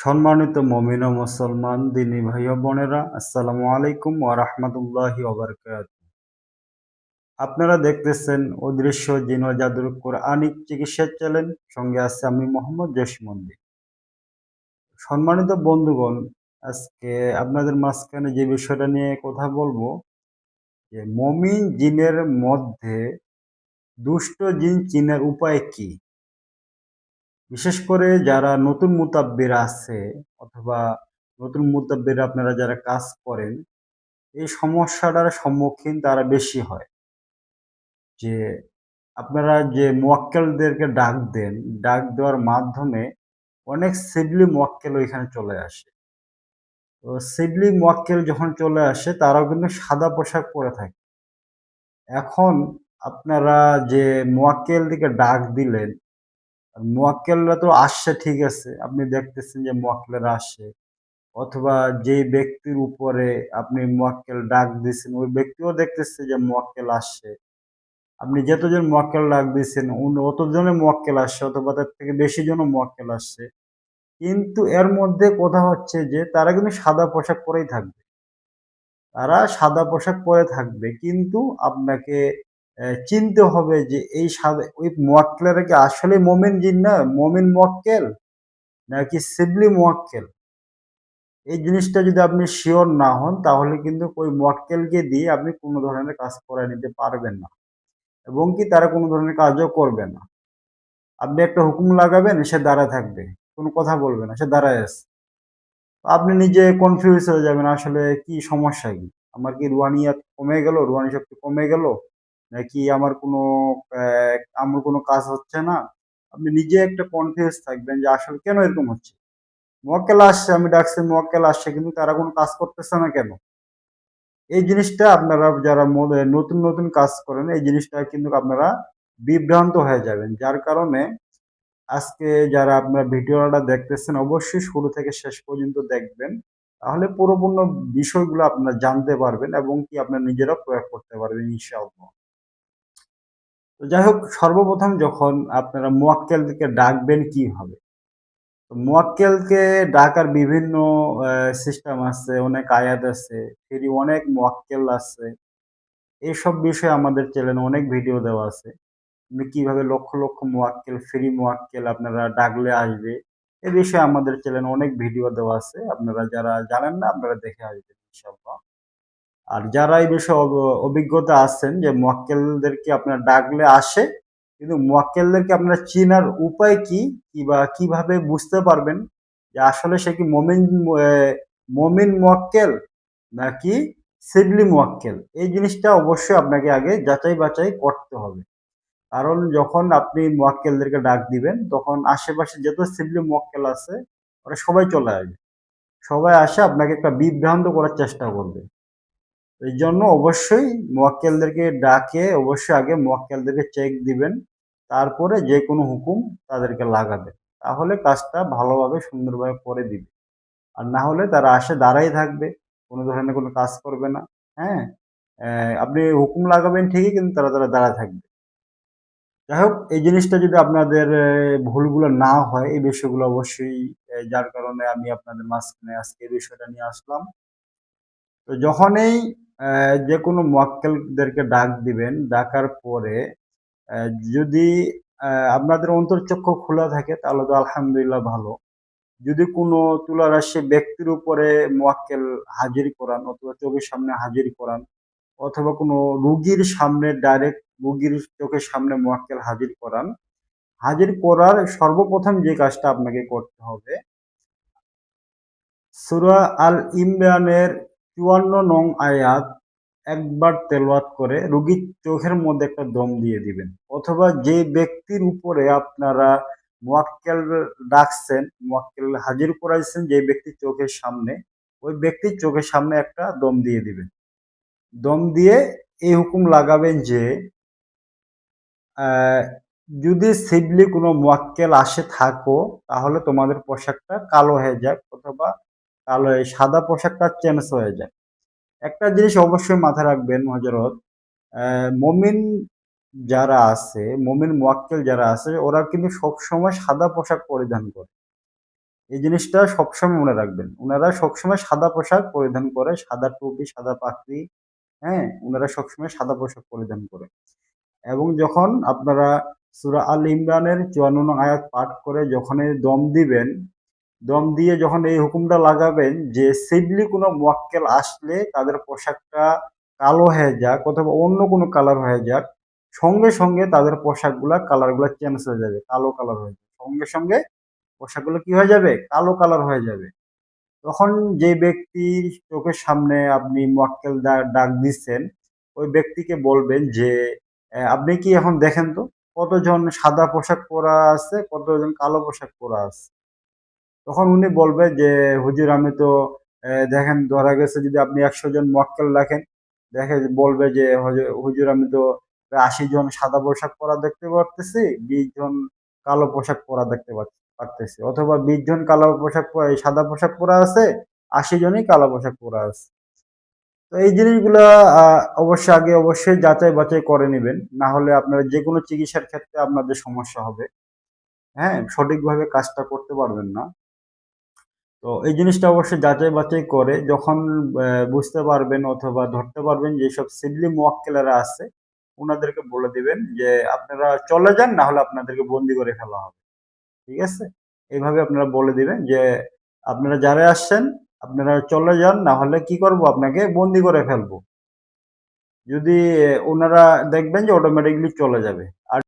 সম্মানিত মুমিন ও মুসলমান দিনী ভাই ও বোনেরা, আসসালামু আলাইকুম ওয়া রাহমাতুল্লাহি ওয়া বারাকাতুহু। আপনারা দেখতেছেন অদৃশ্য জিন ও জাদুর কোরআনিক চিকিৎসা চ্যানেল। সঙ্গে আছে আমি মোহাম্মদ জসিমউদ্দিন। সম্মানিত বন্ধুগণ, আজকে আপনাদের মাঝখানে যে বিষয়টা নিয়ে কথা বলবো, যে মুমিন জিনের মধ্যে দুষ্ট জিন চিনার উপায় কি? বিশেষ করে যারা নতুন মুতাব্বির আছে অথবা নতুন মুতাব্বির আপনারা যারা কাজ করেন, এই সমস্যাটার সম্মুখীন তারা বেশি হয়। যে আপনারা যে মোয়াক্কেলদেরকে ডাক দেন, ডাক দেওয়ার মাধ্যমে অনেক সিবলি মোয়াক্কেল ওইখানে চলে আসে। তো সিবলি মোয়াক্কেল যখন চলে আসে তারাও কিন্তু সাদা পোশাক পরে থাকে। এখন আপনারা যে মোয়াক্কেলদেরকে ডাক দিলেন, মোয়াক্কেলরা তো আসছে ঠিক আছে। আপনি দেখতেছেন যে মোয়াক্কেলরা আসে। অথবা যেই ব্যক্তির উপরে আপনি মোয়াক্কেল ডাক দিছেন, ওই ব্যক্তিও দেখতেছে যে মোয়াক্কেল আসছে। আপনি যতজন মোয়াক্কেল ডাক দিছেন, অতজনের মোয়াক্কেল আসছে অথবা তার থেকে বেশি জনও মোয়াক্কেল আসছে। কিন্তু এর মধ্যে কথা হচ্ছে যে তারা কিন্তু সাদা পোশাক পরেই থাকবে। তারা সাদা পোশাক পরে থাকবে। কিন্তু আপনাকে চিনতে হবে যে এই সাদা ওই মোয়াক্কেলেরা কি আসলে মোমেন জিন না, মোমিন মোয়াক্কেল নাকি শিবলি মোয়াক্কেল? এই জিনিসটা যদি আপনি সিওর না হন তাহলে কিন্তু ওই মোয়াক্কেলকে দিয়ে আপনি কোনো ধরনের কাজ করায় নিতে পারবেন না। এবং কি তারা কোনো ধরনের কাজও করবে না। আপনি একটা হুকুম লাগাবেন, সে দাঁড়ায় থাকবে। কোনো কথা বলবে না, সে দাঁড়ায় আছে। আপনি নিজে কনফিউজ হয়ে যাবেন আসলে কি সমস্যা কি? আমার কি রুহানিয়াত কমে গেল? রুহানি শক্তি কমে গেল? নাকি অ্যা আমার কোনো কাজ হচ্ছে না? আপনি নিজে একটা কনফিউজ থাকবেন যে আসলে কেন এরকম হচ্ছে? মোয়াক্কেল আসছে, আমি ডাকছি মোয়াক্কেল আসছে কিন্তু তারা কোনো কাজ করতেছে না কেন? এই জিনিসটা আপনারা যারা নতুন কাজ করেন, এই জিনিসটা কিন্তু আপনারা বিভ্রান্ত হয়ে যাবেন। যার কারণে আজকে যারা আপনারা ভিডিওটা দেখতেছেন অবশ্যই শুরু থেকে শেষ পর্যন্ত দেখবেন। তাহলে পরিপূর্ণ বিষয়গুলো আপনারা জানতে পারবেন এবং কি আপনারা নিজেরা প্রয়োগ করতে পারবেন ইনশাআল্লাহ। তো যাই হোক, সর্বপ্রথম যখন আপনারা মোয়াক্কেলকে ডাকবেন কিভাবে? তো মোয়াক্কেলকে ডাকার বিভিন্ন সিস্টেম আছে, অনেক আয়াত আছে, অনেক মোয়াক্কেল আছে। এইসব বিষয়ে আমাদের চ্যানেলে অনেক ভিডিও দেওয়া আছে। আপনি কিভাবে লক্ষ মোয়াক্কেল, ফ্রি মোয়াক্কেল আপনারা ডাকলে আসবে। এ বিষয়ে আমাদের চ্যানেলে অনেক ভিডিও দেওয়া আছে। আপনারা যারা জানেন না আপনারা দেখে আসবেন ইনশাআল্লাহ। আর যারা এই বিষয়ে অভিজ্ঞতা আছেন যে মোয়াক্কেলদেরকে আপনারা ডাকলে আসে, কিন্তু মোয়াক্কেলদেরকে আপনারা চিনার উপায় কি? কিভাবে বুঝতে পারবেন যে আসলে সে কি মমিন মোয়াক্কেল নাকি শিবলি মোয়াক্কেল? এই জিনিসটা অবশ্যই আপনাকে আগে যাচাই বাছাই করতে হবে। কারণ যখন আপনি মোয়াক্কেলদেরকে ডাক দিবেন, তখন আশেপাশে যত সিবলি মোয়াক্কেল আছে, ওরা সবাই চলে আসবে। সবাই আসে আপনাকে একটা বিভ্রান্ত করার চেষ্টা করবে। এইজন্য অবশ্যই মোয়াক্কেলদেরকে ডাকে অবশ্যই আগে মোয়াক্কেলদেরকে চেক দিবেন। তারপরে যেকোনো হুকুম তাদেরকে লাগাবেন। তাহলে কাজটা ভালোভাবে সুন্দরভাবে করে দিবে। আর না হলে তারা আসে দাঁড়াই থাকবে। কোনো ধরনের কোনো কাজ করবে না। হ্যাঁ? আপনি হুকুম লাগাবেন ঠিকই কিন্তু তারা দাঁড়ায় থাকবে। যাই হোক, এই জিনিসটা যদি আপনাদের ভুলগুলো না হয়, এই বিষয়গুলো অবশ্যই যার কারণে আমি আপনাদের মাঝখানে আজকে এই বিষয়টা নিয়ে আসলাম। তো যখনই যেকোনো মোয়াক্কেলদেরকে ডাক দিবেন, ডাকার পরে অ্যা যদি আপনাদের অন্তরচক্ষু খোলা থাকে তাহলে তো আলহামদুলিল্লাহ ভালো। যদি কোনো তুলারাশি ব্যক্তির উপরে মোয়াক্কেল হাজির করান অথবা চোখের সামনে হাজির করান অথবা কোনো রুগীর সামনে ডাইরেক্ট রুগীর চোখের সামনে মোয়াক্কেল হাজির করান, হাজির করার সর্বপ্রথম যে কাজটা আপনাকে করতে হবে, সূরা আল ইমরানের ৫৪ নং আয়াত একবার তেলাওয়াত করে রুগীর চোখের মধ্যে একটা দম দিয়ে দিবেন। অথবা যে ব্যক্তির উপরে আপনারা মোয়াক্কেল ডাকছেন, মোয়াক্কেল হাজির করাইছেন যে ব্যক্তির চোখের সামনে, ওই ব্যক্তির চোখের সামনে একটা দম দিয়ে দিবেন। দম দিয়ে এই হুকুম লাগাবেন যে আ যদি সিবলি কোনো মোয়াক্কেল আসে থাকো, তাহলে তোমাদের পোশাকটা কালো হয়ে যাক অথবা কালো এই সাদা পোশাকটা চেঞ্জ হয়ে যায়। একটা জিনিস অবশ্যই মাথায় রাখবেন হযরত, মুমিন যারা আছে, মুমিন মোয়াক্কেল যারা আছে ওরা কিন্তু সবসময় সাদা পোশাক পরিধান করে। এই জিনিসটা সবসময় মনে রাখবেন। উনারা সবসময় সাদা পোশাক পরিধান করে, সাদা টুপি, সাদা পাগড়ি, হ্যাঁ? উনারা সবসময় সাদা পোশাক পরিধান করে। এবং যখন আপনারা সূরা আল ইমরানের ৫৪ নং আয়াত পাঠ করে যখনই দম দিবেন, দম দিয়ে যখন এই হুকুমটা লাগাবেন যে সিডলি কোনো মুয়াক্কেল আসলে তাদের পোশাকটা কালো হয়ে যাক অথবা অন্য কোনো কালার হয়ে যাক, সঙ্গে, সঙ্গে তাদের পোশাকগুলা কালারগুলা চেঞ্জ হয়ে যাবে। কালো কালার হয়ে যাবে। সঙ্গে, সঙ্গে পোশাকগুলো কি হয়ে যাবে? কালো কালার হয়ে যাবে। তখন যে ব্যক্তির চোখের সামনে আপনি মক্কেল ডাক দিচ্ছেন, ওই ব্যক্তিকে বলবেন যে, আপনি কি এখন দেখেন তো কতজন সাদা পোশাক পরা আছে, কতজন কালো পোশাক পরা আছে? তখন উনি বলবে যে, হুজুর আমি তো দেখেন ধরা গেছে যদি আপনি ১০০ জন মক্কেল রাখেন, বলবে যে, হুজুর আমি তো প্রায় ৮০ জন সাদা পোশাক পরা দেখতে পারতেছি, ২০ জন কালো পোশাক পরা দেখতে পারতেছি। অথবা ২০ জন কালো পোশাক এই সাদা পোশাক পরা আছে, ৮০ জনই কালো পোশাক পরা আছে। তো এই জিনিসগুলা অবশ্যই আগে অবশ্যই যাচাই বাছাই করে নিবেন। না হলে আপনারা যেকোনো চিকিৎসার ক্ষেত্রে আপনাদের সমস্যা হবে। হ্যাঁ? সঠিকভাবে কাজটা করতে পারবেন না। তো এই জিনিসটা অবশ্যই যাচাই বাছাই করে যখন বুঝতে পারবেন অথবা ধরতে পারবেন যে সব সিডলি মুওয়াক্কেলেরা আছে, উনাদেরকে বলে দিবেন যে আপনারা চলে যান না হলে আপনাদেরকে বন্দী করে ফেলা হবে। ঠিক আছে? এভাবে আপনারা বলে দিবেন যে আপনারা যারা আসছেন আপনারা চলে যান না হলে কি করব আপনাকে বন্দী করে ফেলবো। যদি উনারা দেখবেন যে অটোমেটিক্যালি চলে যাবে। আর